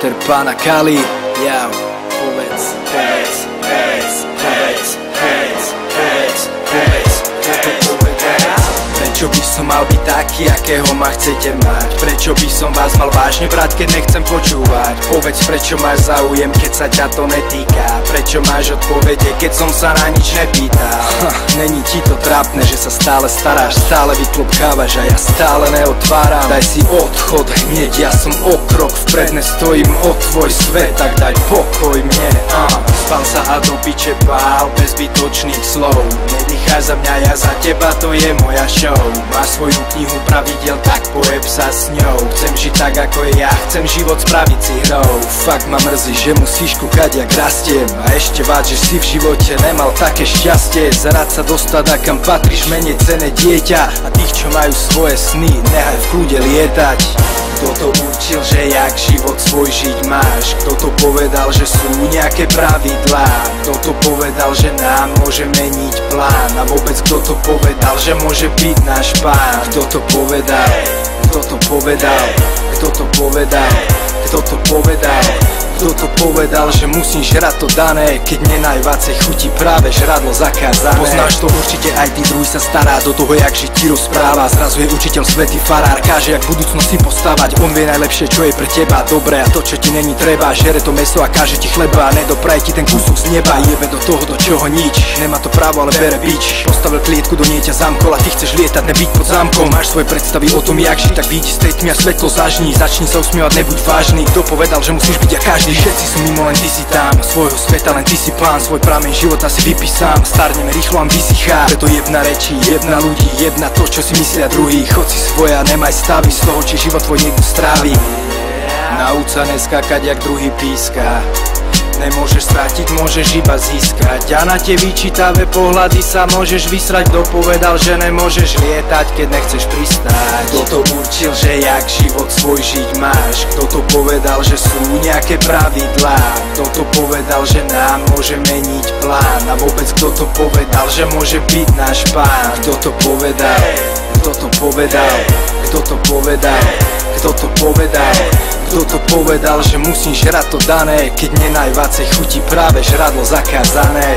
Peter Pan a Kali. Ja, povedz, povedz, povedz, povedz, povedz, povedz, povedz, kto to povedal? Prečo by som mal byť taký, akého ma chcete mať? Prečo by som vás mal vážne brať, keď nechcem počúvať? Povedz, prečo máš záujem, keď sa ťa to netýka? Prečo máš odpovede, keď som sa na nič nepýtal? Není ti to trápne, že sa stále staráš, stále vyklopkávaš a ja stále neotváram. Daj si odchod hneď, ja som o krok vpred, nestojím o tvoj svet, tak daj pokoj mne. Spal sa a do piče bál, bez zbytočných slov. Nedýcháš za mňa, ja za teba, to je moja show. Máš svoju knihu pravidiel, tak pojeb sa s ňou. Chcem žiť tak ako ja, chcem život spraviť si hrou. Fakt ma mrzí, že musíš kúkať jak rastiem. A ešte vád, že si v živote nemal také šťastie. Zrať sa dostať a kam patríš, menej cenné dieťa. A tých, čo majú svoje sny, nehaj v kľude lietať. Kto to určil, že jak život svoj žiť máš? Kto to povedal, že sú nejaké pravidlá? Kto to povedal, že nám môže meniť plán? A vôbec kto to povedal, že môže byť náš pán? Kto to povedal? Kto to povedal? Kto to povedal? Kto to povedal? Kto to povedal, že musím žrať to dané, keď mne najviacej chutí práve žradlo zakázané. Poznáš to určite, aj ty druhý sa stará, do toho jak žiť ti rozpráva. Zrazu je učiteľ svätý farár, káže jak budúcnosť si postavať. On vie najlepšie, čo je pre teba dobré a to, čo ti není treba. Žere to meso a káže ti chleba, nedopraje ti ten kúsok z neba. Jebe do toho, do čoho nič, nemá to právo, ale bere bič. Postavil klietku, do nej ťa zamkol a ty chceš lietať, nebyť pod zámkom. Máš svoje predstavy o tom, jak žiť, tak vidí z tej tmy a svetlo zažni. Začni sa usmievať, nebuď vážny. Kto povedal, že musíš byť jak každý? Všetci sú mimo, len ty si tam. Svojho sveta len ty si pán, svoj prameň života si vypí sám. Starneme rýchlo a vysychá, preto jebna reči, jebna ľudí, jebna to, čo si myslia druhý. Chod si svoja, nemaj stavy z toho, či život tvoj niekto strávi. Nauč sa neskakať, jak druhý píska. Nemôžeš stratiť, môžeš iba získať. A na tie vyčítavé pohľady sa môžeš vysrať. Kto povedal, že nemôžeš lietať, keď nechceš pristáť? Kto to určil, že jak život svoj žiť máš? Kto to povedal, že sú nejaké pravidlá? Kto to povedal, že nám môže meniť plán? A vôbec kto to povedal, že môže byť náš pán? Kto to povedal? Kto to povedal? Kto to povedal? Kto to povedal? Kto to povedal, že musím žrať to dané, keď mne najviacej chutí práve žradlo zakázané?